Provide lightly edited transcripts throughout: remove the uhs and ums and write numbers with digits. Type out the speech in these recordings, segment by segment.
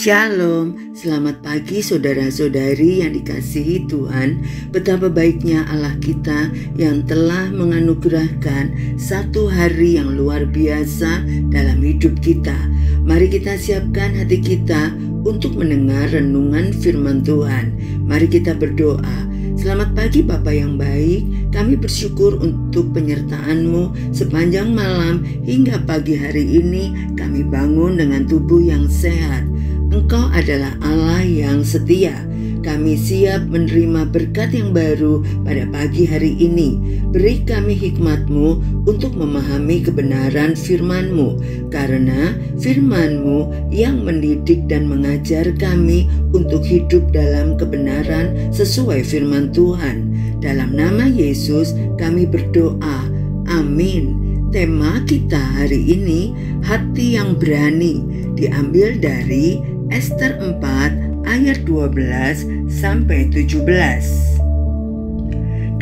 Shalom, selamat pagi saudara-saudari yang dikasihi Tuhan. Betapa baiknya Allah kita yang telah menganugerahkan satu hari yang luar biasa dalam hidup kita. Mari kita siapkan hati kita untuk mendengar renungan firman Tuhan. Mari kita berdoa. Selamat pagi Bapa yang baik, kami bersyukur untuk penyertaan-Mu sepanjang malam hingga pagi hari ini kami bangun dengan tubuh yang sehat. Engkau adalah Allah yang setia. Kami siap menerima berkat yang baru pada pagi hari ini. Beri kami hikmat-Mu untuk memahami kebenaran firman-Mu, karena firman-Mu yang mendidik dan mengajar kami untuk hidup dalam kebenaran sesuai firman Tuhan. Dalam nama Yesus kami berdoa. Amin. Tema kita hari ini, hati yang berani, diambil dari Ester 4 ayat 12 sampai 17.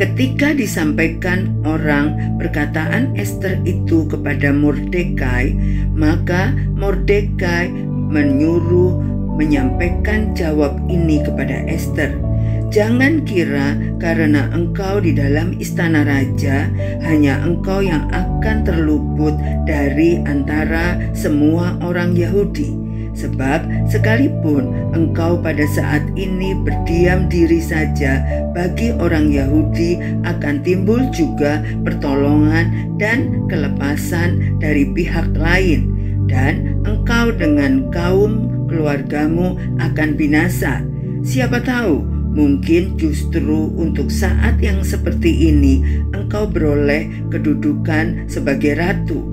Ketika disampaikan orang perkataan Ester itu kepada Mordekai, maka Mordekai menyuruh menyampaikan jawab ini kepada Ester. Jangan kira karena engkau di dalam istana raja, hanya engkau yang akan terluput dari antara semua orang Yahudi. Sebab sekalipun engkau pada saat ini berdiam diri saja, bagi orang Yahudi akan timbul juga pertolongan dan kelepasan dari pihak lain, dan engkau dengan kaum keluargamu akan binasa. Siapa tahu, mungkin justru untuk saat yang seperti ini engkau beroleh kedudukan sebagai ratu.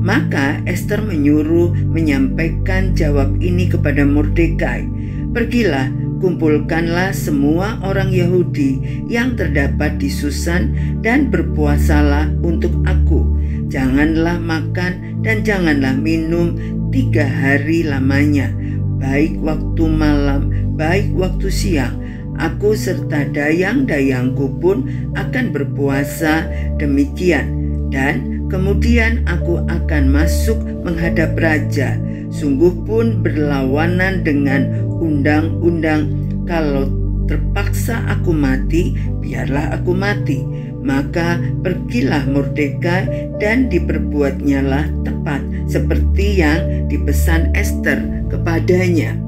Maka Ester menyuruh menyampaikan jawab ini kepada Mordekai. Pergilah, kumpulkanlah semua orang Yahudi yang terdapat di Susan dan berpuasalah untuk aku. Janganlah makan dan janganlah minum 3 hari lamanya, baik waktu malam, baik waktu siang. Aku serta dayang-dayangku pun akan berpuasa demikian. Dan kemudian aku akan masuk menghadap raja. Sungguh pun berlawanan dengan undang-undang. Kalau terpaksa aku mati, biarlah aku mati. Maka pergilah Mordekai dan diperbuatnyalah tepat seperti yang dipesan Ester kepadanya.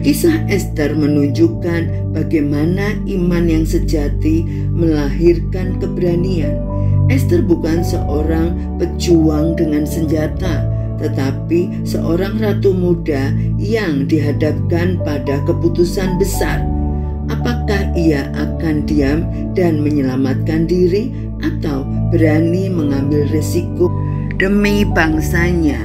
Kisah Ester menunjukkan bagaimana iman yang sejati melahirkan keberanian. Ester bukan seorang pejuang dengan senjata, tetapi seorang ratu muda yang dihadapkan pada keputusan besar. Apakah ia akan diam dan menyelamatkan diri, atau berani mengambil risiko demi bangsanya?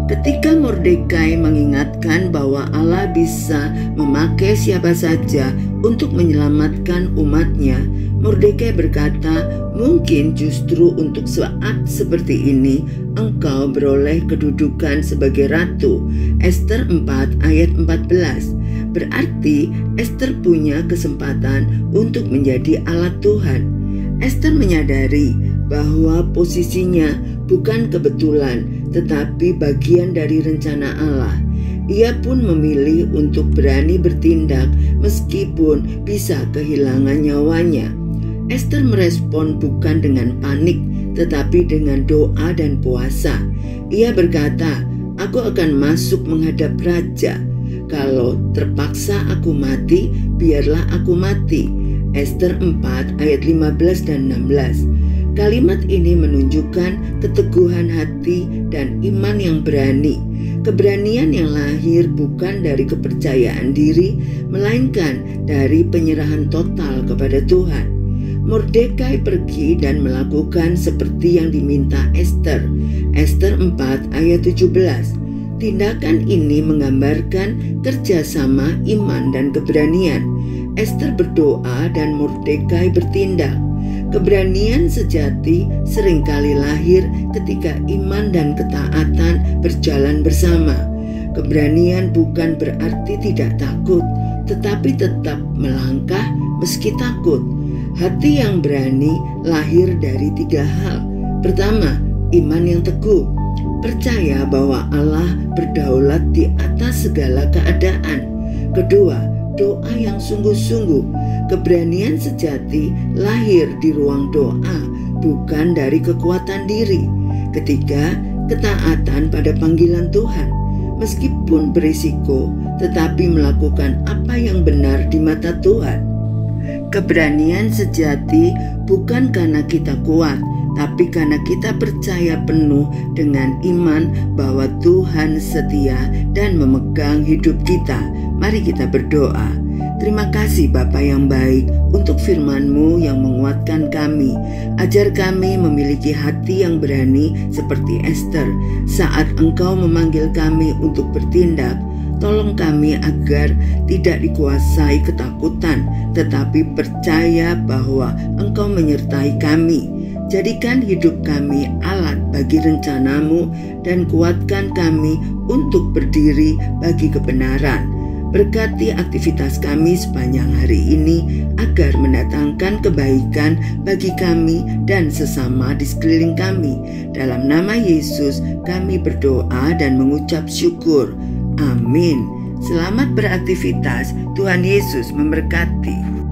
Ketika Mordekai mengingatkan bahwa Allah bisa memakai siapa saja untuk menyelamatkan umatnya, Mordekai berkata, mungkin justru untuk saat seperti ini engkau beroleh kedudukan sebagai ratu. Ester 4 ayat 14. Berarti Ester punya kesempatan untuk menjadi alat Tuhan. Ester menyadari bahwa posisinya bukan kebetulan, tetapi bagian dari rencana Allah. Ia pun memilih untuk berani bertindak meskipun bisa kehilangan nyawanya. Ester merespon bukan dengan panik, tetapi dengan doa dan puasa. Ia berkata, aku akan masuk menghadap raja. Kalau terpaksa aku mati, biarlah aku mati. Ester 4 ayat 15 dan 16. Kalimat ini menunjukkan keteguhan hati dan iman yang berani. Keberanian yang lahir bukan dari kepercayaan diri, melainkan dari penyerahan total kepada Tuhan. Mordekai pergi dan melakukan seperti yang diminta Ester. Ester 4 ayat 17. Tindakan ini menggambarkan kerjasama iman dan keberanian. Ester berdoa dan Mordekai bertindak. Keberanian sejati seringkali lahir ketika iman dan ketaatan berjalan bersama. Keberanian bukan berarti tidak takut, tetapi tetap melangkah meski takut. Hati yang berani lahir dari 3 hal. Pertama, iman yang teguh. Percaya bahwa Allah berdaulat di atas segala keadaan. Kedua, doa yang sungguh-sungguh. Keberanian sejati lahir di ruang doa, bukan dari kekuatan diri. Ketiga, ketaatan pada panggilan Tuhan. Meskipun berisiko, tetapi melakukan apa yang benar di mata Tuhan. Keberanian sejati bukan karena kita kuat, tapi karena kita percaya penuh dengan iman bahwa Tuhan setia dan memegang hidup kita. Mari kita berdoa. Terima kasih Bapa yang baik untuk firman-Mu yang menguatkan kami. Ajar kami memiliki hati yang berani seperti Esther saat Engkau memanggil kami untuk bertindak. Tolong kami agar tidak dikuasai ketakutan, tetapi percaya bahwa Engkau menyertai kami. Jadikan hidup kami alat bagi rencana-Mu dan kuatkan kami untuk berdiri bagi kebenaran. Berkati aktivitas kami sepanjang hari ini agar mendatangkan kebaikan bagi kami dan sesama di sekeliling kami. Dalam nama Yesus kami berdoa dan mengucap syukur. Amin. Selamat beraktivitas. Tuhan Yesus memberkati.